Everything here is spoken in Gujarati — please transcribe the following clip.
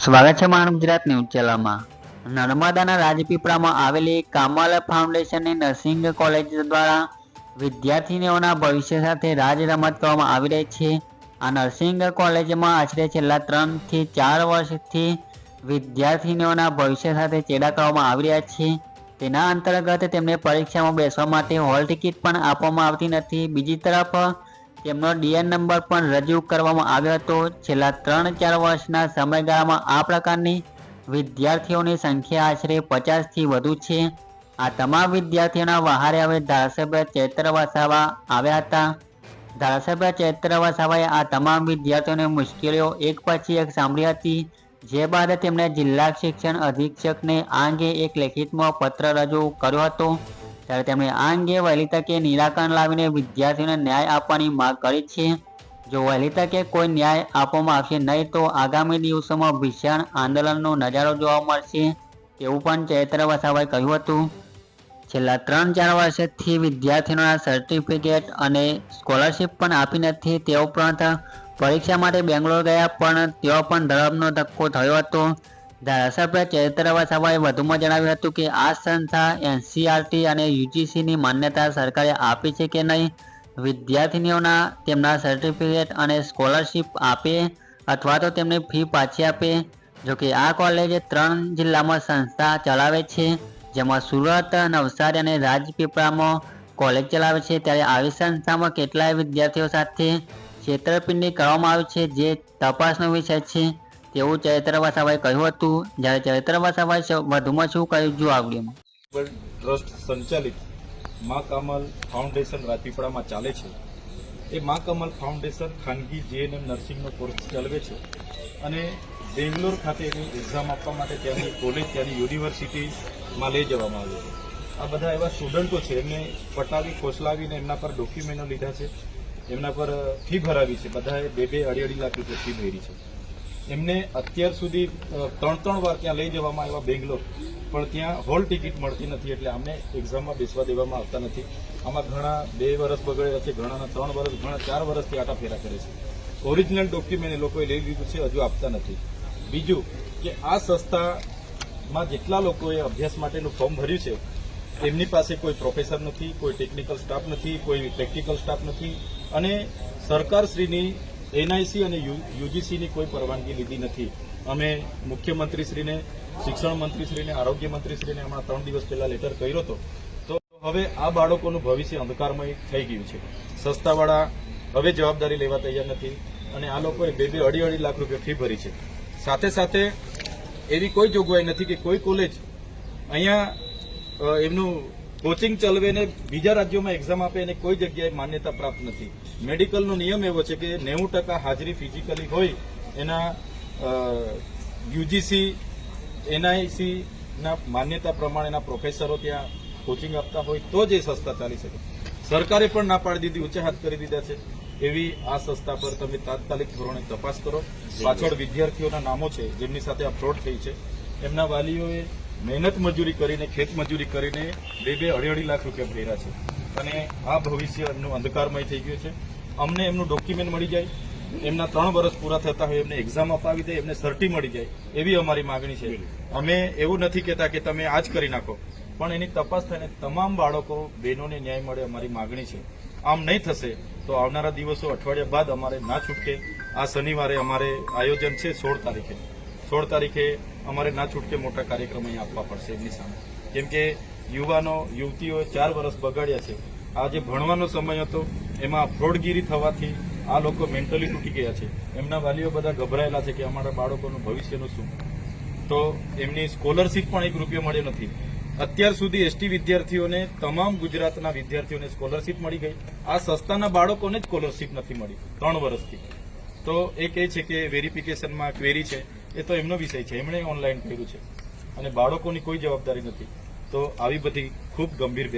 સ્વાગત છે મારું ગુજરાત ન્યૂઝ ચેનલમાં। નર્મદાના રાજપીપળામાં આવેલી કામલ ફાઉન્ડેશનની નર્સિંગ કોલેજ દ્વારા વિદ્યાર્થીનીઓના ભવિષ્ય સાથે રાજ રમત કરવામાં આવી રહી છે। આ નર્સિંગ કોલેજમાં આશરે છેલ્લા 3 થી 4 વર્ષથી વિદ્યાર્થીનીઓના ભવિષ્ય સાથે ચેડા કરવામાં આવી રહ્યા છે। તેના અંતર્ગત તેમને પરીક્ષામાં બેસવા માટે હોલ ટિકિટ પણ આપવામાં આવતી નથી। બીજી તરફ તેમનો ડીએન નંબર પણ રજૂ કરવામાં આવ્યો હતો। છેલ્લા 3-4 વર્ષના સમયગાળામાં આ પ્રકારની વિદ્યાર્થીઓની સંખ્યા આશરે 50 થી વધુ છે। આ તમામ વિદ્યાર્થીઓના વહારે હવે ધારાસભ્ય ચૈત્ર વસાવા આવ્યા હતા। ધારાસભ્ય ચૈત્ર વસાવાએ આ તમામ વિદ્યાર્થીઓની મુશ્કેલીઓ એક પછી એક સાંભળી હતી, જે બાદ તેમણે જિલ્લા શિક્ષણ અધિક્ષકને આ અંગે એક લેખિતમાં પત્ર રજૂ કર્યો હતો। ત્યારે તેમણે આ અંગે વહેલી તકે નિરાકરણ લાવીને વિદ્યાર્થીઓને ન્યાય આપવાની માંગ કરી છે। જો વહેલી તકે કોઈ ન્યાય આપવામાં આવશે નહીં તો આગામી દિવસોમાં ભીષણ આંદોલનનો નજારો જોવા મળશે તેવું પણ ચૈત્ર વસાવાએ કહ્યું હતું। છેલ્લા 3-4 વર્ષથી વિદ્યાર્થીઓના સર્ટિફિકેટ અને સ્કોલરશિપ પણ આપી નથી। તે ઉપરાંત પરીક્ષા માટે બેંગ્લોર ગયા પણ તેઓ પણ ધરમનો ધક્કો થયો હતો। ધારાસભ્ય ચૈત્ર વસાવાએ વધુમાં જણાવ્યું હતું કે આ સંસ્થા એનસીઆરટી અને યુજીસીની માન્યતા સરકારે આપી છે કે નહીં, વિદ્યાર્થીનીઓના તેમના સર્ટિફિકેટ અને સ્કોલરશિપ આપે અથવા તો તેમની ફી પાછી આપે। જોકે આ કોલેજ 3 જિલ્લામાં સંસ્થા ચલાવે છે, જેમાં સુરત, નવસારી અને રાજપીપળામાં કોલેજ ચલાવે છે। ત્યારે આવી સંસ્થામાં કેટલાય વિદ્યાર્થીઓ સાથે છેતરપિંડી કરવામાં આવી છે, જે તપાસનો વિષય છે તેવું ચૈત્ર વસાવાએ કહ્યું હતું। જ્યારે ચૈત્ર વસાવાએ વધુમાં શું કહ્યું જો આવડીમાં ટ્રસ્ટ સંચાલિત મા કમલ ફાઉન્ડેશન રાજપીપળામાં ચાલે છે। એ મા કમલ ફાઉન્ડેશન ખાનગી જેએનએમ નર્સિંગનો કોર્સ ચલાવે છે અને બેંગ્લોર ખાતે એની એક્ઝામ આપવા માટે ત્યાંની કોલેજ, ત્યાંની યુનિવર્સિટીમાં લઈ જવામાં આવે છે। આ બધા એવા સ્ટુડન્ટો છે, એમને પટાવી ફોસલાવીને એમના પર ડોક્યુમેન્ટો લીધા છે, એમના પર ફી ભરાવી છે। બધાએ 2-2, 2.5 લાખ રૂપિયા ફી ભરી છે। એમને અત્યાર સુધી 3 વાર ત્યાં લઈ જવામાં આવ્યા બેંગ્લોર, પણ ત્યાં હોલ ટિકિટ મળતી નથી, એટલે અમને એક્ઝામમાં બેસવા દેવામાં આવતા નથી। આમાં ઘણા 2 વર્ષ બગડેલા છે, ઘણાના 3 વર્ષ, ઘણા 4 વર્ષથી આટાફેરા કરે છે। ઓરિજિનલ ડોક્યુમેન્ટ એ લોકોએ લઈ લીધું છે, હજુ આપતા નથી। બીજું કે આ સંસ્થામાં જેટલા લોકોએ અભ્યાસ માટેનું ફોર્મ ભર્યું છે એમની પાસે કોઈ પ્રોફેસર નથી, કોઈ ટેકનિકલ સ્ટાફ નથી, કોઈ પ્રેક્ટિકલ સ્ટાફ નથી અને સરકારશ્રીની એનઆઈસી અને યુજીસીની કોઈ પરવાનગી લીધી નથી। અમે મુખ્યમંત્રીશ્રીને, શિક્ષણ મંત્રીશ્રીને, આરોગ્ય મંત્રીશ્રીને હમણાં 3 દિવસ પહેલા લેટર કર્યો હતો। તો હવે આ બાળકોનું ભવિષ્ય અંધકારમય થઈ ગયું છે। સંસ્થાવાળા હવે જવાબદારી લેવા તૈયાર નથી અને આ લોકોએ 2-2, 2.5 લાખ રૂપિયા ફી ભરી છે। સાથે સાથે એવી કોઈ જોગવાઈ નથી કે કોઈ કોલેજ અહીંયા એમનું કોચિંગ ચલાવે ને બીજા રાજ્યોમાં એક્ઝામ આપે અને કોઈ જગ્યાએ માન્યતા પ્રાપ્ત નથી। મેડિકલનો નિયમ એવો છે કે 90% હાજરી ફિઝિકલી હોય એના યુજીસી, એનઆઈસીના માન્યતા પ્રમાણેના પ્રોફેસરો ત્યાં કોચિંગ આપતા હોય તો જ એ સંસ્થા ચાલી શકે। સરકારે પણ ના પાડી દીધી, ઊંચે હાથ કરી દીધા છે। એવી આ સંસ્થા પર તમે તાત્કાલિક ધોરણે તપાસ કરો। પાછળ વિદ્યાર્થીઓના નામો છે જેમની સાથે આ ફ્રોડ થઈ છે, એમના વાલીઓએ મહેનત મજૂરી કરીને, ખેત મજૂરી કરીને 2-2, 2.5 લાખ રૂપિયા ભર્યા છે અને આ ભવિષ્ય એમનું અંધકારમય થઈ ગયું છે। અમને એમનું ડોક્યુમેન્ટ મળી જાય, એમના 3 વર્ષ પૂરા થતા હોય, એમને એક્ઝામ અપાવી દે, એમને સર્ટી મળી જાય, એવી અમારી માગણી છે। અમે એવું નથી કહેતા કે તમે આ જ કરી નાખો, પણ એની તપાસ થઈને તમામ બાળકો, બહેનોને ન્યાય મળે અમારી માગણી છે। આમ નહીં થશે તો આવનારા દિવસો, અઠવાડિયા બાદ અમારે ના છૂટકે આ શનિવારે અમારે આયોજન છે 16 તારીખે અમારે ના છૂટકે મોટા કાર્યક્રમ અહીં આપવા પડશે એમની સામે। કેમ કે યુવાનો, યુવતીઓએ 4 વર્ષ બગાડ્યા છે। આ જે ભણવાનો સમય હતો એમાં ફ્રોડગીરી થવાથી આ લોકો મેન્ટલી તૂટી ગયા છે। એમના વાલીઓ બધા ગભરાયેલા છે કે અમારા બાળકોનું ભવિષ્યનું શું। તો એમની સ્કોલરશીપ પણ 1 રૂપિયો મળ્યો નથી। અત્યાર સુધી એસટી વિદ્યાર્થીઓને, તમામ ગુજરાતના વિદ્યાર્થીઓને સ્કોલરશીપ મળી ગઈ, આ સંસ્થાના બાળકોને જ સ્કોલરશીપ નથી મળી 3 વર્ષથી। તો એ કહે છે કે વેરિફિકેશનમાં ક્વેરી છે, એ તો એમનો વિષય છે, એમણે ઓનલાઈન કર્યું છે અને બાળકોની કોઈ જવાબદારી નથી। તો આવી બધી ખૂબ ગંભીર